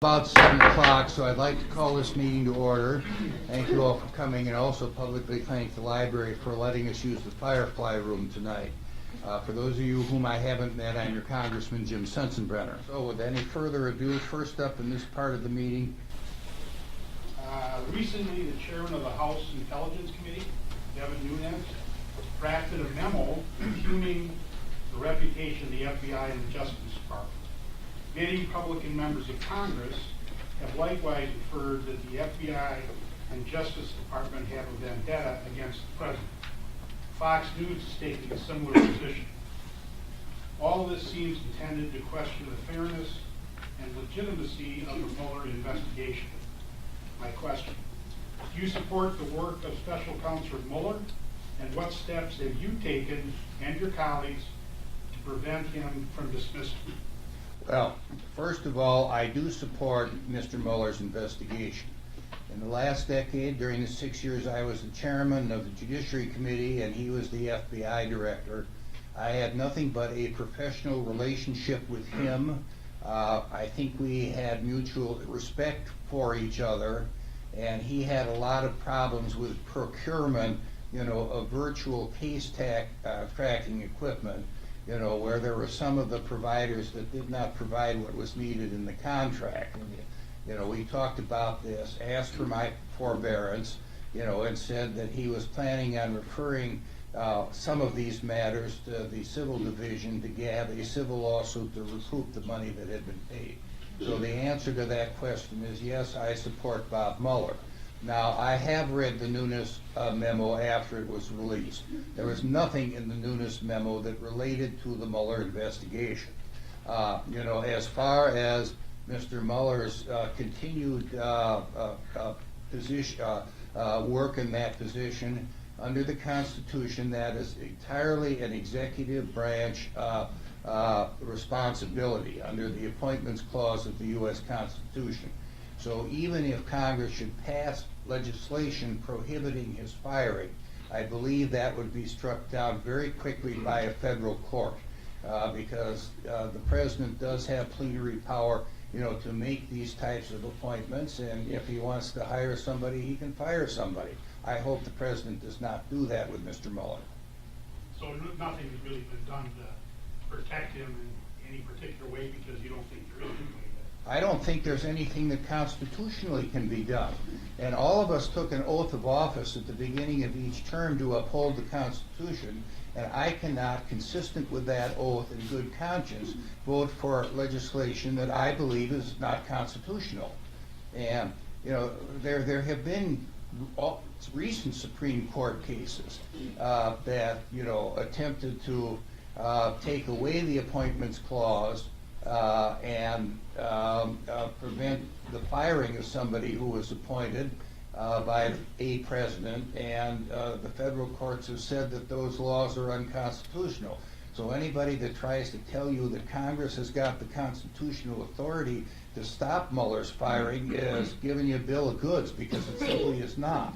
About 7 o'clock, so I'd like to call this meeting to order. Thank you all for coming, and also publicly thank the library for letting us use the Firefly Room tonight. For those of you whom I haven't met, I'm your Congressman Sensenbrenner. So with any further ado, first up in this part of the meeting. Recently, the chairman of the House Intelligence Committee, Devin Nunes, drafted a memo impugning the reputation of the FBI and the Justice Department. Many Republican members of Congress have likewise inferred that the FBI and Justice Department have a vendetta against the president. Fox News is taking a similar position. All of this seems intended to question the fairness and legitimacy of the Mueller investigation. My question: do you support the work of Special Counsel Mueller, and what steps have you taken and your colleagues to prevent him from dismissal? Well, first of all, I do support Mr. Mueller's investigation. In the last decade, during the 6 years I was the chairman of the Judiciary Committee and he was the FBI director, I had nothing but a professional relationship with him. I think we had mutual respect for each other, and he had a lot of problems with procurement, of virtual case tracking equipment, where there were some of the providers that did not provide what was needed in the contract. We talked about this, asked for my forbearance, and said that he was planning on referring some of these matters to the civil division to have a civil lawsuit to recoup the money that had been paid. So the answer to that question is yes, I support Bob Mueller. Now, I have read the Nunes memo after it was released. There was nothing in the Nunes memo that related to the Mueller investigation. As far as Mr. Mueller's continued work in that position, under the Constitution, that is entirely an executive branch responsibility under the Appointments Clause of the U.S. Constitution. So even if Congress should pass legislation prohibiting his firing, I believe that would be struck down very quickly by a federal court, because the president does have plenary power, to make these types of appointments, and if he wants to hire somebody, he can fire somebody. I hope the president does not do that with Mr. Mueller. So nothing has really been done to protect him in any particular way, because you don't think there is any way? I don't think there's anything that constitutionally can be done. And all of us took an oath of office at the beginning of each term to uphold the Constitution, and I cannot, consistent with that oath in good conscience, vote for legislation that I believe is not constitutional. And, there have been recent Supreme Court cases that, attempted to take away the Appointments Clause and prevent the firing of somebody who was appointed by a president, and the federal courts have said that those laws are unconstitutional. So anybody that tries to tell you that Congress has got the constitutional authority to stop Mueller's firing is giving you a bill of goods, because it simply is not.